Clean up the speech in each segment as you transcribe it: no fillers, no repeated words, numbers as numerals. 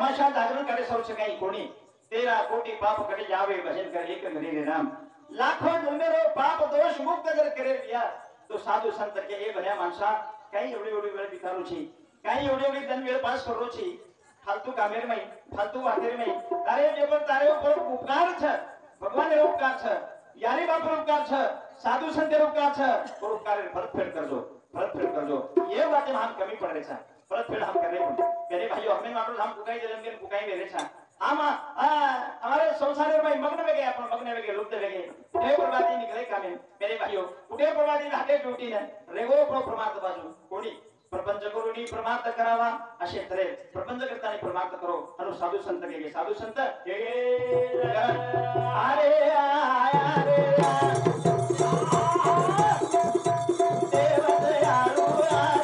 तमाशा जागरण करे सौ सकाई कोणी 13 कोटी पाप कटे जावे भजन कर एक घड़ी रे नाम लाखों जन्मेरो पाप दोष मुक्त जर करे या तो साधू संत के ए बन्या माणसा काही एवढी एवढी वेळ बितारू छी काही एवढी एवढी धन वेळ पास करू छी फालतू कामेर में फालतू वातेर में तारे जेवर तारे ऊपर उपकार छ भगवान रे उपकार छ यारी बाप रे उपकार छ साधु संत रे उपकार छ और उपकार रे फल करजो ये बातें हम कमी पड़ रहे छ फल हम कर रहे मेरे भाइयों हमें मानो हम कुकाई जन्म के कुकाई में रहे छ आमा हमारे संसार में मग्न में गए अपन मग्न में गए लुप्त में गए हे प्रवादी निकले कामे मेरे भाइयों उठे प्रवादी हाटे ड्यूटी ने रेगो प्रो प्रमाद बाजू कोणी प्रपंच करूनी प्रमाद करावा असे तरे प्रपंच करताना प्रमाद करो अनु साधु संत के साधु संत अरे आया रे देव दयालु अरे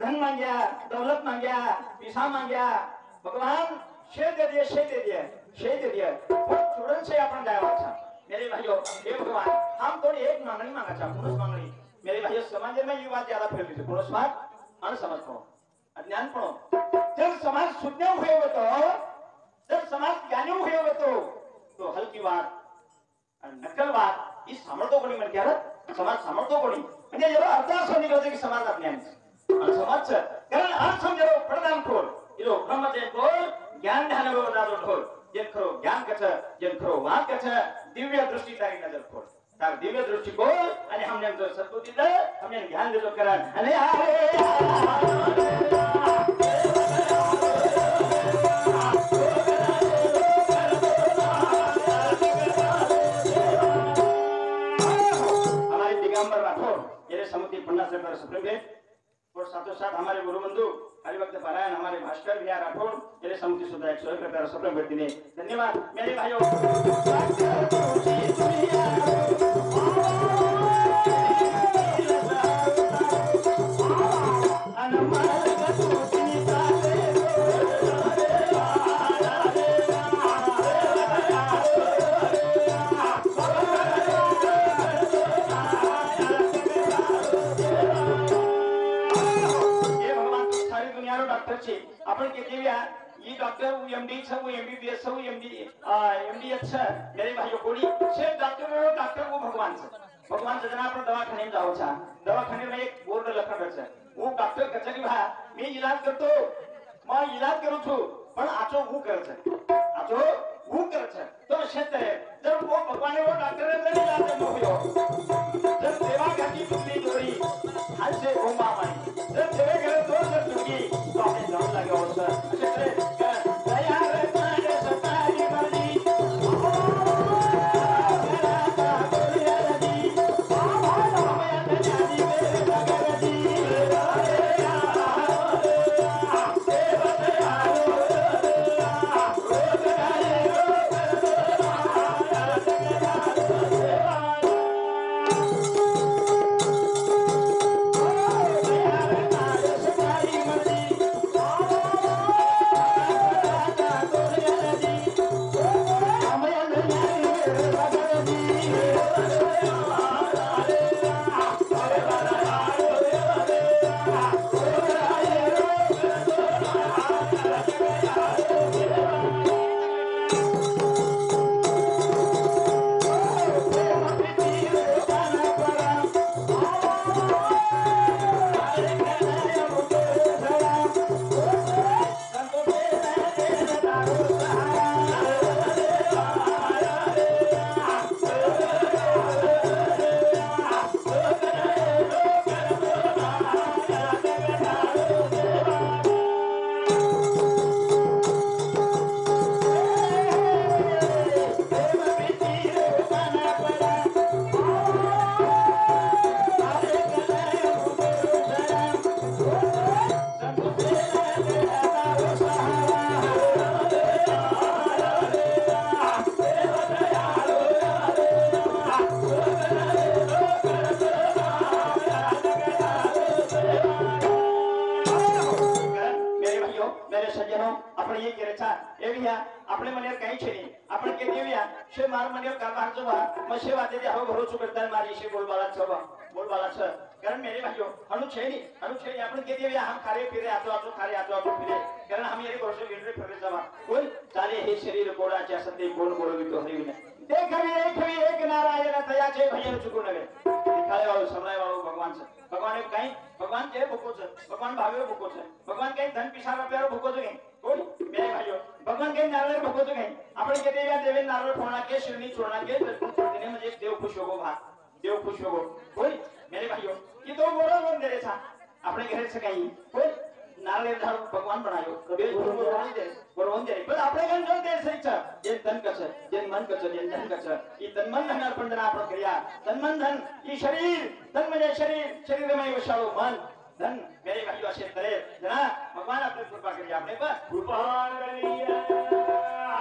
धन मांगया दौलत मांगया पैसा मांगया भगवान शे दे दिए छोड़न से अपन जाया था मेरे भाइयों हे भगवान हम तो एक मांगनी मांगा था पुरुष मांगनी मेरे भाइयों समाज में ये बात ज्यादा फैल रही है पुरुष बात अनसमझ पड़ो अज्ञान पड़ो जब समाज शुद्ध हुए हो जब समाज ज्ञानी हुए हो तो हल्की बात नकल बात इस समर्थो कोणी म्हणजे क्या समाज समर्थो कोणी म्हणजे जेव्हा अर्थ असं निघतो की समाज अज्ञानी समाज कारण आज समजो प्रदान खोल इलो ब्रह्मचर्य खोल ज्ञान ध्यान व्यवधान खोल जे खरो ज्ञान कछ जे खरो वाक कछ दिव्य दृष्टि तारी नजर खोल तार दिव्य दृष्टि खोल आणि हमने जो सद्बुद्धी दे हमने ज्ञान देतो करा आणि हमारे दिगंबर राठौर ये समुद्री 50 रुपये सुप्रीम और साथों साथ हमारे गुरु बंधु हरिभक्त पारायण हमारे भास्कर भैया राठौड़ मेरे समुद्री सुधा 101 रुपया सफल व्यक्ति ने धन्यवाद मेरे भाइयों अपन के देविया ये डॉक्टर वो एमडी छ वो एमबीबीएस छ वो एमडीएस छ मेरे भाइयों कोड़ी से डॉक्टर वो भगवान से जना आपण दवाखाने में जाओ छा दवाखाने में एक बोर्ड लखन छ वो डॉक्टर कचरी भा मी इलाज करतो मैं इलाज करू छु पण आचो वो कर छ तो क्षेत्र जब वो भगवान वो डॉक्टर ने इलाज न होयो जब सेवा घाटी टुकड़ी जोड़ी हाल से घुमा माई जब सेवा करे तो जब टुकी तो आपने जान लगे और सर क्षेत्र दया रे तारे सतारी मर्जी આપણે મને કઈ છે નહીં આપણે કે દેવ્યા છે માર મને कारभार जो मशे वाते दे हो भरोसा करता मारी से बोलबाला छ कारण मेरे भाइयों हनु छे नहीं आपण के देव्या हम खारे फिरे आतो फिरे कारण हम ये भरोसा गिररे फिरे जावा कोण चाले हे शरीर कोडाचे असते कोण बोलवितो हरिविने देखवी एक नारायण तयाचे भजन चुकू नवे दिखाले वालो समय वालो भगवान छ भगवान कहीं भगवान के भूको छ भगवान भावे भूको छ भगवान कहीं धन पिसा रुपया भूको छ कोण मेरे भाइयों भगवान कहीं नारळ भूको छ कहीं आपण के देवे नारळ फोडा के शिरणी छोडा के देने म्हणजे देव खुश होगो देव खुश होगो कोण मेरे भाइयों ये तो बोलो बन दे था अपने घर से कहीं कोण नारळ झाड भगवान बनायो कबीर गुरु बोलवून दे पण आपले गण जो दे सईचा जे तन कच जे मन कच जे धन कच ई तन मन धन अर्पण जना आपण करिया तन मन धन ई शरीर तन म्हणजे शरीर में वसाळो मन धन मेरे भाई असे तरे जना भगवान आपने कृपा करिया आपने पर कृपा करिया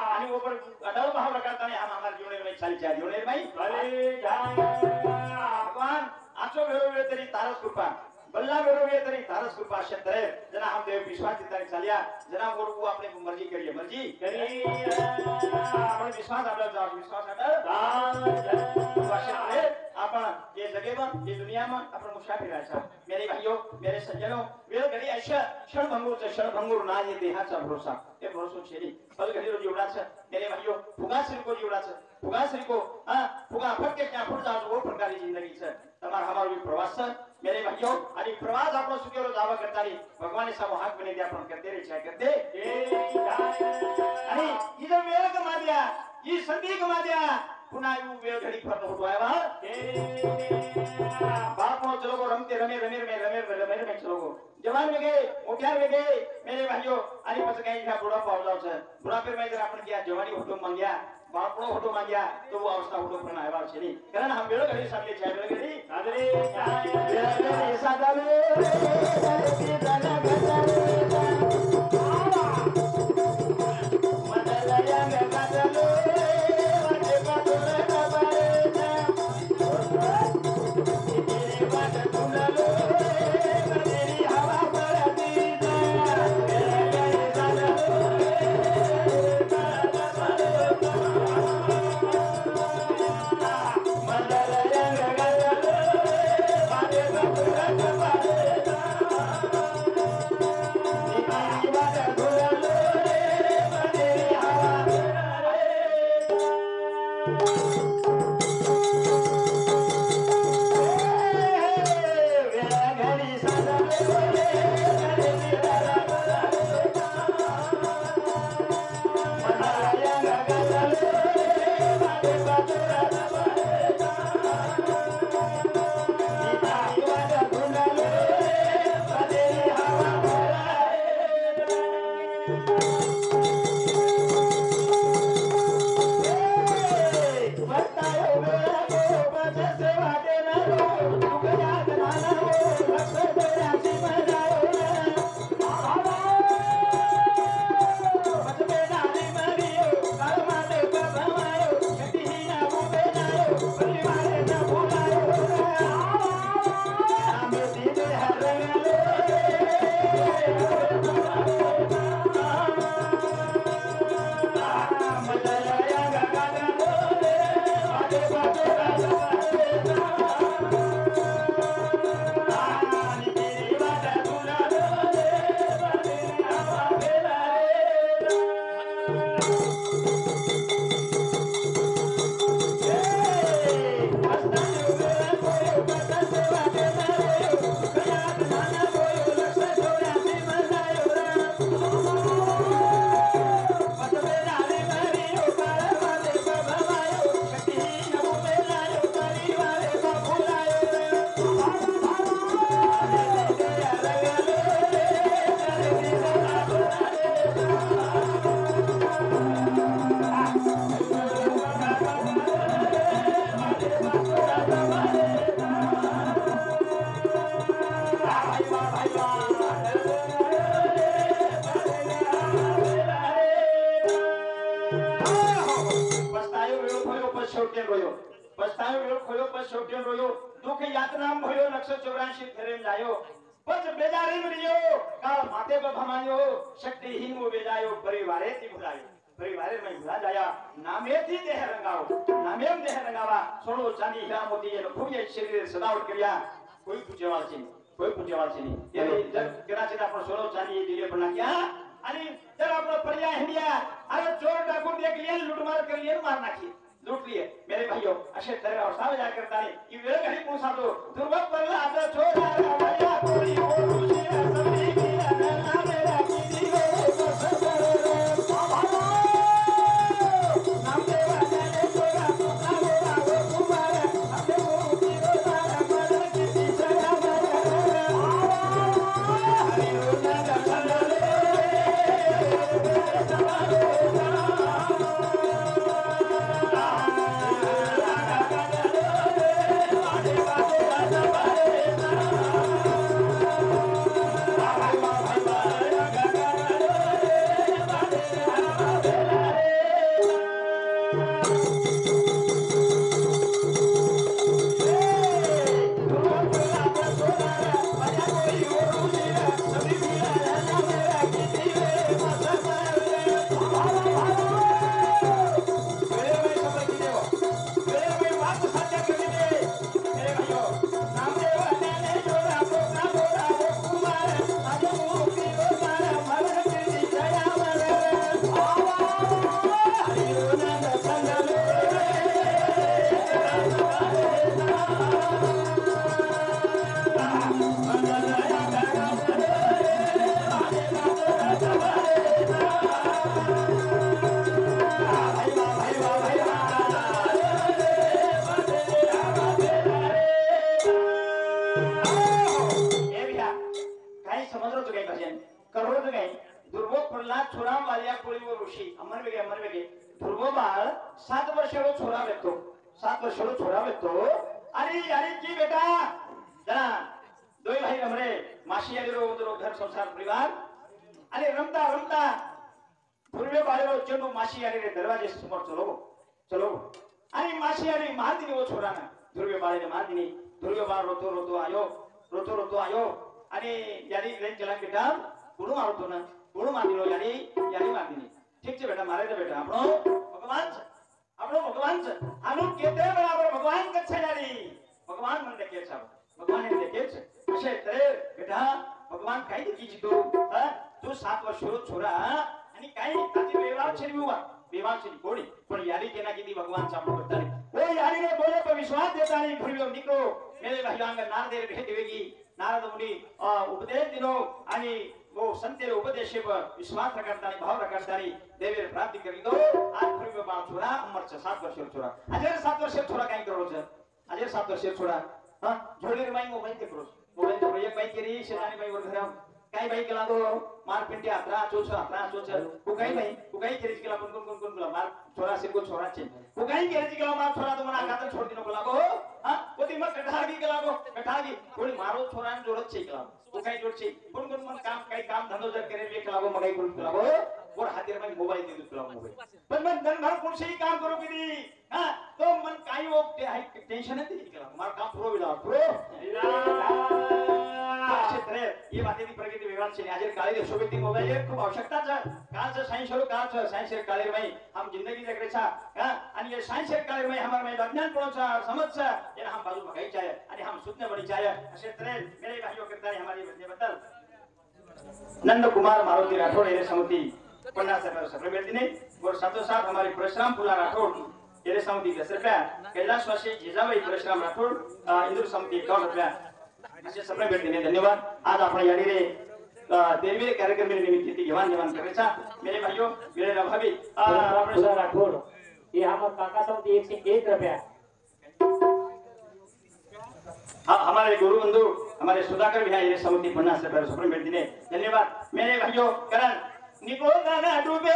आणि ऊपर अडल भाव करता नहीं हम हमारे जीवन में चल जा जीवन में भले जाए भगवान आचो वेळोवेळी तरी तारस कृपा बल्ला वेळोवेळी तरी तारस कृपा असे तरे जना हम देव विश्वास चितारी चालिया जना वो आपने मर्जी करिए आपण विश्वास आपला विश्वास आपण ये जगह में ये दुनिया में आपण मुसाफिर आहे मेरे भाइयों मेरे सज्जनों वेळ घडी ऐसा क्षणभंगूर ना ये देहाचा भरोसा ये भरोसा छेरी पल घडी रोज एवढाच मेरे भाइयों फुगा श्री को एवढाच फुगा श्री को फुगा फटके क्या फुट जाओ वो प्रकारी जिंदगी છે તમાર हमारो प्रवास છે मेरे भाइयों आणि प्रवास આપણો સુકેરો જાવા કરતાની ભગવાને સામો હાથ બની દે आपण करते रे छाय करते आणि इधर वेळ कमा दिया ई संधी कमा दिया पुन्हा यू वेळ घडी फरतो होतो आहे बाप मो चलो रमते रमे चलो जवान में गए मोठ्या में गए मेरे भाइयों आणि पछ काही घ्या बुडा पावलाव છે बुडापे में जर आपण क्या जवानी होतो मंग्या बापनो होतो मंग्या तो वो अवस्था होतो पण आयवा છે ની कारण हम वेळ घडी साधले છે वेळ घडी साधले वेळ घडी साधले दुख यातना भयो 184 फेरेन जायो पच बेजारी मरियो काल माथे पर भमायो शक्तिहीन वो बेजायो परिवारे ती भुलायो परिवारे में भुला जाया नामे थी देह रंगाओ नामे देह रंगावा सोनो चांदी हीरा मोती ये खूब शरीर सजावट किया कोई पूछेवाल छे ये जब कदाचित आपण सोनो चांदी दिले पण क्या आणि जर आपण पर्याय हिंडिया अरे चोर डाकू देख लिया लूटमार कर लिया मार नाखी लूट लिए मेरे भाइयों अशे तरह अवस्था जा करता है ये वेळ घडी पूछा तो दुर्वत परला आता छोरा रावया कोरी ओ खुशी सबरी की ना मेरा की रे नाम देवा जाने छोरा ना गोरा वो कुमार हमने वो की रो सारा मर की सजा मर हरि ओ ना चले रोतो आयो आणि यानी ट्रेन चला बेटा पुढे मारतो ना पुढे मारलो यानी मारदिनी ठीक छे बेटा मारे दे बेटा આપણો ભગવાન છે આનું કેતે બરાબર ભગવાન કચ્છે જાડી ભગવાન મને દેખે છે ભગવાન ને દેખે છે અશે તરે બેટા ભગવાન કાઈ દેખી જીતો હા तू 7 वर्षो छोरा आणि काही ताती व्यवहार छे विवा विवाह छे कोणी पण यारी केना कीधी भगवान सामने करता रे ओ यारी ने बोले पर विश्वास देता नहीं फिर निकलो मेरे भाई अंग नारदेव भेट देगी नारद मुनी उपदेश दिनो आणि वो संतेर उपदेश पर विश्वास करता नहीं भाव करता नहीं देवी प्राप्ति करी दो आज फिर बाप छोरा उम्र 7 वर्ष छोरा अजर 7 वर्ष छोरा काय करो छ अजर 7 वर्ष छोरा हां जोडे माई मोबाईल ते करो मोबाईल तो एक बाई केरी शेजारी बाई वर घरा काय बाई केला तो मार पिंटे आत्रा चोच तू काय बाई तू काय केरीच केला कोण बोला मार छोरा से को छोरा छे तू काय केरीच केला मार छोरा तो मना खातर छोड दिनो बोला गो हां कोती मग कठागी केला गो कठागी कोणी मारो छोरा ने जोडत छे केला तू काय जोड छे कोण मन काम काय काम धंदो जर करे ले केला गो मगाई करून केला गो और हातीर में मोबाइल दे दो मोबाइल पण मन दिन भर कोण से काम करो कीदी हां तो मन काय वो टेंशन है केला मार काम पूरो विला क्षेत्र ये बातें भी प्रगति विभाग से आज काले शोभित मोबाइल खूप आवश्यकता है काल से साइंस और काल से साइंस के काले में हम जिंदगी जगरे छा आणि ये साइंस के काले में हमारे में विज्ञान को समझ से ये हम बाजू में गई चाहे आणि हम सुनने बड़ी चाहे क्षेत्र मेरे भाइयों करता है हमारी बदले बदल नंद कुमार मारुति राठौड़ ये समिति 50 रुपए सफल बेटी ने और साथों साथ हमारी परशुराम फुला राठौड़ ये समिति 10 रुपया कैलाशवासी जिजाबाई परशुराम राठौड़ इंदुर समिति 51 रुपया असे सगळे भेट दिले धन्यवाद आज आपण या रे देवी कार्यक्रम में निमित्त थी घेवान घेवान करेचा मेरे भाइयों मेरे रभावी आपण राठौड़ ये हम काका समिति 101 रुपया हमारे गुरु बंधु हमारे सुधाकर भैया ये समिति 50 रुपए सफल भेट दिले धन्यवाद मेरे भाइयों करण निको गाना डूबे